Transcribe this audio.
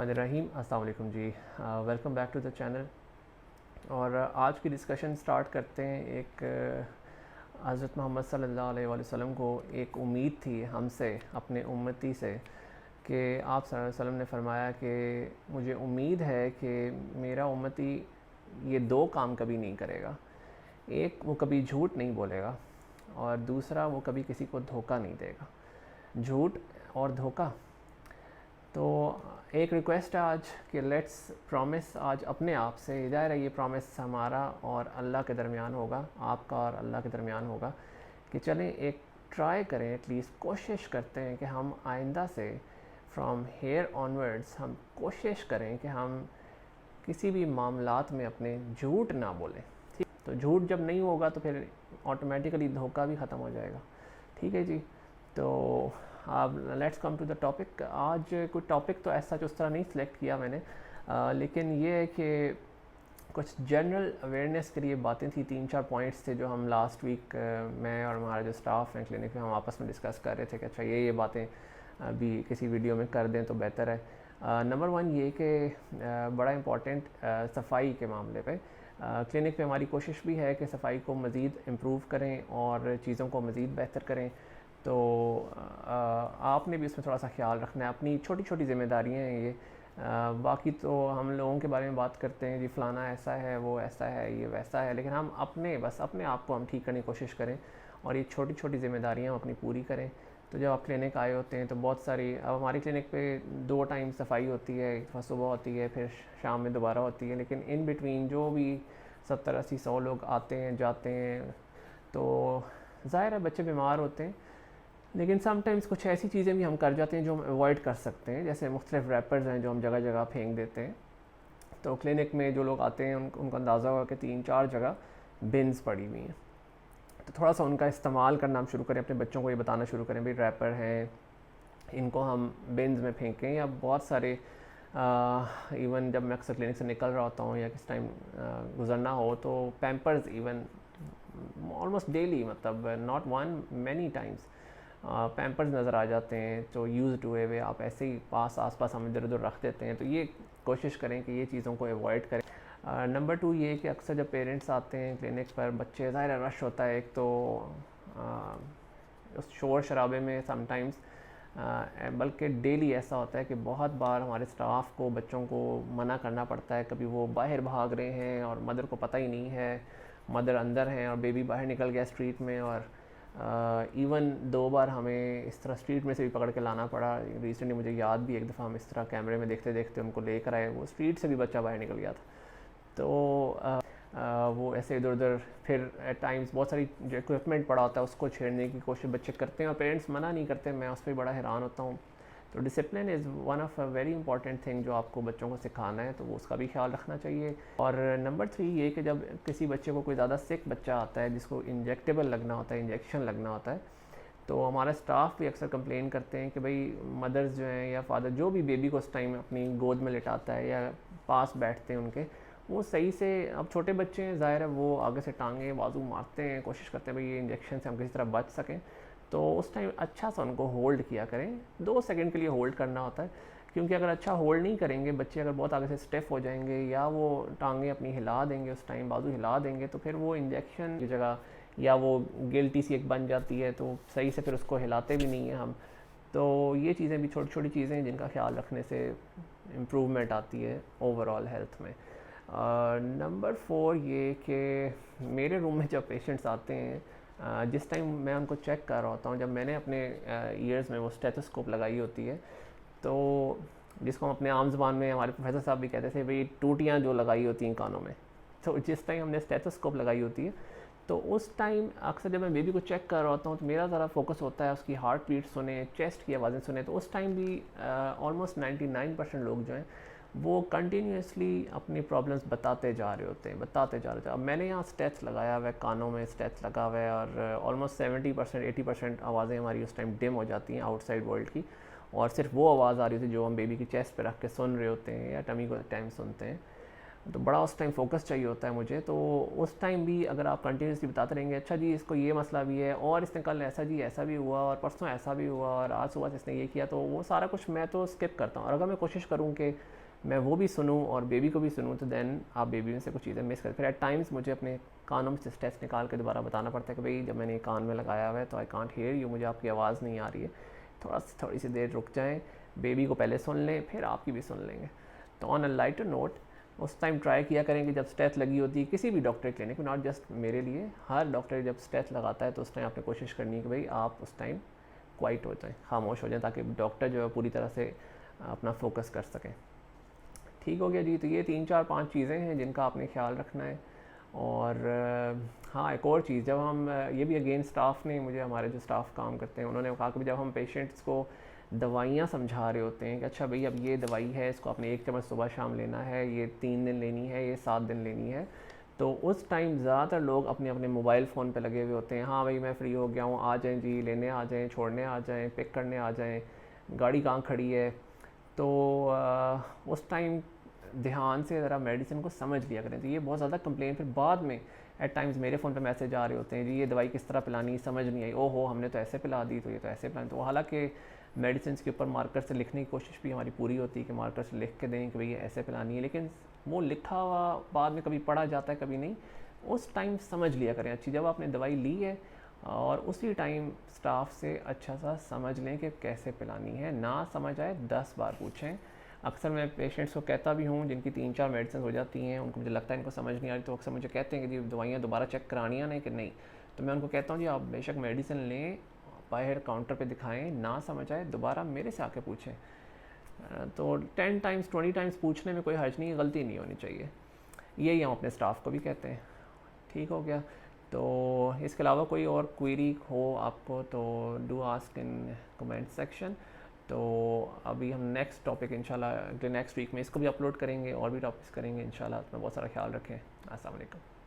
रहीम अस्सलाम वालेकुम जी। Welcome back to the channel. और आज की डिस्कशन स्टार्ट करते हैं। हज़रत मोहम्मद सल्लल्लाहु अलैहि वसल्लम को एक उम्मीद थी हमसे, अपने उम्मती से, कि आप सल्लल्लाहु अलैहि वसल्लम ने फरमाया कि मुझे उम्मीद है कि मेरा उम्मती ये दो काम कभी नहीं करेगा। एक, वो कभी झूठ नहीं बोलेगा, और दूसरा, वो कभी किसी को धोखा नहीं देगा। झूठ और धोखा। तो एक रिक्वेस्ट है आज कि लेट्स प्रॉमिस आज अपने आप से, ज़ाहिर है ये प्रॉमिस हमारा और अल्लाह के दरमियान होगा, आपका और अल्लाह के दरमियान होगा, कि चलें एक ट्राई करें, एटलीस्ट कोशिश करते हैं कि हम आइंदा से फ्रॉम हेयर ऑनवर्ड्स हम कोशिश करें कि हम किसी भी मामलात में अपने झूठ ना बोलें। ठीक, तो झूठ जब नहीं होगा तो फिर ऑटोमेटिकली धोखा भी ख़त्म हो जाएगा। ठीक है जी। तो अब let's come to the topic. आज कोई टॉपिक तो ऐसा उस तरह नहीं सिलेक्ट किया मैंने, लेकिन ये है कि कुछ जनरल अवेयरनेस के लिए बातें थी। 3-4 पॉइंट्स थे जो हम लास्ट वीक मैं और हमारा जो स्टाफ है क्लिनिक में, हम आपस में डिस्कस कर रहे थे कि अच्छा ये बातें अभी किसी वीडियो में कर दें तो बेहतर है। नंबर 1 ये कि बड़ा इम्पॉर्टेंट सफाई के मामले पे क्लिनिक में हमारी कोशिश भी है कि सफाई को मज़ीद इम्प्रूव करें और चीज़ों को मज़ीद बेहतर करें। तो आपने भी इसमें थोड़ा सा ख्याल रखना है। अपनी छोटी छोटी ज़िम्मेदारियाँ हैं ये। बाकी तो हम लोगों के बारे में बात करते हैं, जी फ़लाना ऐसा है, वो ऐसा है, ये वैसा है, लेकिन हम अपने आप को हम ठीक करने की कोशिश करें और ये छोटी छोटी ज़िम्मेदारियाँ हम अपनी पूरी करें। तो जब आप क्लिनिक आए होते हैं तो बहुत सारी, अब हमारी क्लिनिक पे 2 टाइम सफाई होती है, एक दफ़ा सुबह होती है, फिर शाम में दोबारा होती है, लेकिन इन बिटवीन जो भी 70-80-100 लोग आते हैं जाते हैं, तो ज़ाहिर है बच्चे बीमार होते हैं, लेकिन समटाइम्स कुछ ऐसी चीज़ें भी हम कर जाते हैं जो हम अवॉइड कर सकते हैं। जैसे मुख्तलिफ रैपर्स हैं जो हम जगह जगह फेंक देते हैं। तो क्लिनिक में जो लोग आते हैं उनको अंदाज़ा होगा कि 3-4 जगह बिन्स पड़ी हुई हैं, तो थोड़ा सा उनका इस्तेमाल करना हम शुरू करें, अपने बच्चों को ये बताना शुरू करें भाई रैपर हैं, इनको हम बिन्स में फेंकें। या बहुत सारे इवन जब मैं अक्सर क्लिनिक से निकल रहा होता हूँ या किस टाइम गुजरना हो, तो पैम्पर्स इवन ऑलमोस्ट डेली, मतलब not one, many times Pampers नज़र आ जाते हैं, तो यूज़ हुए हुए आप ऐसे ही आस पास हम इधर उधर रख देते हैं। तो ये कोशिश करें कि ये चीज़ों को अवॉइड करें। नंबर 2 ये कि अक्सर जब पेरेंट्स आते हैं क्लिनिक पर, बच्चे, ज़ाहिर रश होता है एक तो, उस शोर शराबे में समटाइम्स, बल्कि डेली ऐसा होता है कि बहुत बार हमारे स्टाफ को बच्चों को मना करना पड़ता है। कभी वो बाहर भाग रहे हैं और मदर को पता ही नहीं है, मदर अंदर हैं और बेबी बाहर निकल गया स्ट्रीट में, और इवन 2 बार हमें इस तरह स्ट्रीट में से भी पकड़ के लाना पड़ा। रिसेंटली मुझे याद भी, एक दफ़ा हम इस तरह कैमरे में देखते देखते उनको लेकर आए, वो स्ट्रीट से भी बच्चा बाहर निकल गया था। तो वो ऐसे इधर उधर, फिर एट टाइम्स बहुत सारी जो इक्विपमेंट पड़ा होता है उसको छेड़ने की कोशिश बच्चे करते हैं और पेरेंट्स मना नहीं करते। मैं उस पर बड़ा हैरान होता हूँ। तो discipline is one of a very important thing जो आपको बच्चों को सिखाना है, तो वो उसका भी ख्याल रखना चाहिए। और नंबर 3 ये कि जब किसी बच्चे को कोई ज़्यादा सिक बच्चा आता है जिसको इंजेक्टेबल लगना होता है, इंजेक्शन लगना होता है, तो हमारा स्टाफ भी अक्सर कंप्लेन करते हैं कि भाई मदर्स जो हैं या फादर जो भी बेबी को उस टाइम अपनी गोद में लिटाता है या पास बैठते हैं उनके, वो सही से, अब छोटे बच्चे हैं ज़ाहिर है वो आगे से टांगे बाजू मारते हैं, कोशिश करते हैं भाई ये इंजेक्शन से हम किसी तरह बच सकें। तो उस टाइम अच्छा सा उनको होल्ड किया करें, 2 सेकंड के लिए होल्ड करना होता है, क्योंकि अगर अच्छा होल्ड नहीं करेंगे बच्चे, अगर बहुत आगे से स्टिफ हो जाएंगे या वो टांगे अपनी हिला देंगे, उस टाइम बाजू हिला देंगे, तो फिर वो इंजेक्शन की जगह या वो गिल्टी सी एक बन जाती है, तो सही से फिर उसको हिलाते भी नहीं हैं हम। तो ये चीज़ें भी छोटी छोटी चीज़ें हैं जिनका ख्याल रखने से इम्प्रूवमेंट आती है ओवरऑल हेल्थ में। नंबर 4 ये कि मेरे रूम में जब पेशेंट्स आते हैं, जिस टाइम मैं उनको चेक कर रहा होता हूँ, जब मैंने अपने ईयर्स में वो स्टेथोस्कोप लगाई होती है, तो जिसको हम अपने आम ज़बान में, हमारे प्रोफेसर साहब भी कहते थे भाई टूटियाँ जो लगाई होती हैं कानों में, तो जिस टाइम हमने स्टेथोस्कोप लगाई होती है, तो उस टाइम अक्सर जब मैं बेबी को चेक कर रहा होता हूँ तो मेरा ज़रा फोकस होता है उसकी हार्ट बीट सुने, चेस्ट की आवाज़ें सुने। तो उस टाइम भी ऑलमोस्ट 99% लोग जो हैं वो कंटिन्यूसली अपनी प्रॉब्लम्स बताते जा रहे होते हैं। अब मैंने यहाँ स्टेथ्स लगाया हुआ है, कानों में स्टेथ्स लगा हुआ है, और ऑलमोस्ट 70% 80% आवाज़ें हमारी उस टाइम डिम हो जाती हैं आउटसाइड वर्ल्ड की, और सिर्फ वो आवाज़ आ रही होती है जो हम बेबी की चेस्ट पे रख के सुन रहे होते हैं या टमी को टाइम सुनते हैं। तो बड़ा उस टाइम फोकस चाहिए होता है मुझे। तो उस टाइम भी अगर आप कंटिन्यूसली बताते रहेंगे, अच्छा जी इसको ये मसला भी है, और इसने कल ऐसा जी ऐसा भी हुआ, और परसों ऐसा भी हुआ, और आज सुबह से इसने ये किया, तो वो सारा कुछ मैं तो स्किप करता हूँ। और अगर मैं कोशिश करूँ कि मैं वो भी सुनूँ और बेबी को भी सुनूँ, तो देन आप बेबी में से कुछ चीज़ें मिस करते। फिर एट टाइम्स मुझे अपने कानों में से स्ट्रेस निकाल के दोबारा बताना पड़ता है कि भाई जब मैंने ये कान में लगाया हुआ है तो आई कांट हेयर यू, मुझे आपकी आवाज़ नहीं आ रही है, थोड़ी सी देर रुक जाएँ, बेबी को पहले सुन लें, फिर आपकी भी सुन लेंगे। तो ऑन अ लाइटर नोट, उस टाइम ट्राई किया करें कि जब स्टेथ लगी होती है किसी भी डॉक्टर क्लिनिक में, नॉट जस्ट मेरे लिए, हर डॉक्टर जब स्टेथ लगाता है तो उस टाइम आपने कोशिश करनी है कि भाई आप उस टाइम क्वाइट हो जाएं, खामोश हो जाएं, ताकि डॉक्टर जो है पूरी तरह से अपना फोकस कर सकें। ठीक हो गया जी। तो ये 3 4 5 चीज़ें हैं जिनका आपने ख्याल रखना है। और हाँ, एक और चीज़, जब हम ये भी अगेन स्टाफ ने मुझे, हमारे जो स्टाफ काम करते हैं उन्होंने कहा कि जब हम पेशेंट्स को दवाइयाँ समझा रहे होते हैं कि अच्छा भाई अब ये दवाई है, इसको आपने 1 चम्मच सुबह शाम लेना है, ये 3 दिन लेनी है, ये 7 दिन लेनी है, तो उस टाइम ज़्यादातर लोग अपने अपने मोबाइल फ़ोन पे लगे हुए होते हैं। हाँ भाई मैं फ़्री हो गया हूँ, आ जाएँ जी, लेने आ जाएँ, छोड़ने आ जाएँ, पिक करने आ जाएँ, गाड़ी कहाँ खड़ी है। तो उस टाइम ध्यान से ज़रा मेडिसिन को समझ लिया करें। तो ये बहुत ज़्यादा कंप्लेन फिर बाद में एट टाइम्स मेरे फ़ोन पे मैसेज आ रहे होते हैं, जी ये दवाई किस तरह पिलानी, समझ नहीं आई, ओहो हमने तो ऐसे पिला दी, तो ये तो ऐसे पिलानी। तो हालांकि मेडिसिन के ऊपर मार्कर से लिखने की कोशिश भी हमारी पूरी होती है कि मार्कर से लिख के दें कि भाई ये ऐसे पिलानी है, लेकिन वो लिखा हुआ बाद में कभी पढ़ा जाता है कभी नहीं। उस टाइम समझ लिया करें अच्छी, जब आपने दवाई ली है और उसी टाइम स्टाफ से अच्छा सा समझ लें कि कैसे पिलानी है। ना समझ आए 10 बार पूछें। अक्सर मैं पेशेंट्स को कहता भी हूँ जिनकी 3 4 मेडिसिन हो जाती हैं, उनको मुझे लगता है इनको समझ नहीं आ रही, तो अक्सर मुझे कहते हैं कि जी दवाइयाँ दोबारा चेक करानी है नहीं कि नहीं। तो मैं उनको कहता हूँ जी आप बेशक मेडिसिन लें, बाहर काउंटर पे दिखाएं, ना समझ आए दोबारा मेरे से आके पूछें। तो 10 टाइम्स 20 टाइम्स पूछने में कोई हर्ज नहीं, गलती नहीं होनी चाहिए। यही हम अपने स्टाफ को भी कहते हैं। ठीक हो गया। तो इसके अलावा कोई और क्वेरी हो आपको तो do ask in comment section. तो अभी हम नेक्स्ट टॉपिक इंशाल्लाह नेक्स्ट वीक में इसको भी अपलोड करेंगे और भी टॉपिक्स करेंगे इंशाल्लाह। अपना बहुत सारा ख्याल रखें। अस्सलाम वालेकुम।